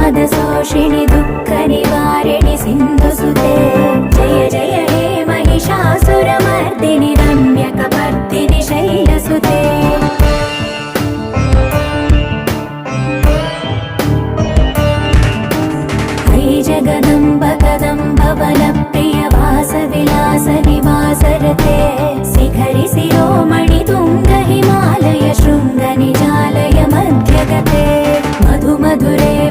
प्रमादशोषिणि दुःखनिवारिणि सिन्धुसुते जय जय हे महिषासुरमर्दिनि रम्यकपर्दिनि शैलसुते जगदम्ब कदम्ब वनप्रिय वासविलास निवासरते शिखरि शिरोमणि तुङ्ग हिमालय शृङ्ग निजालय मध्यगते मधु मधुरे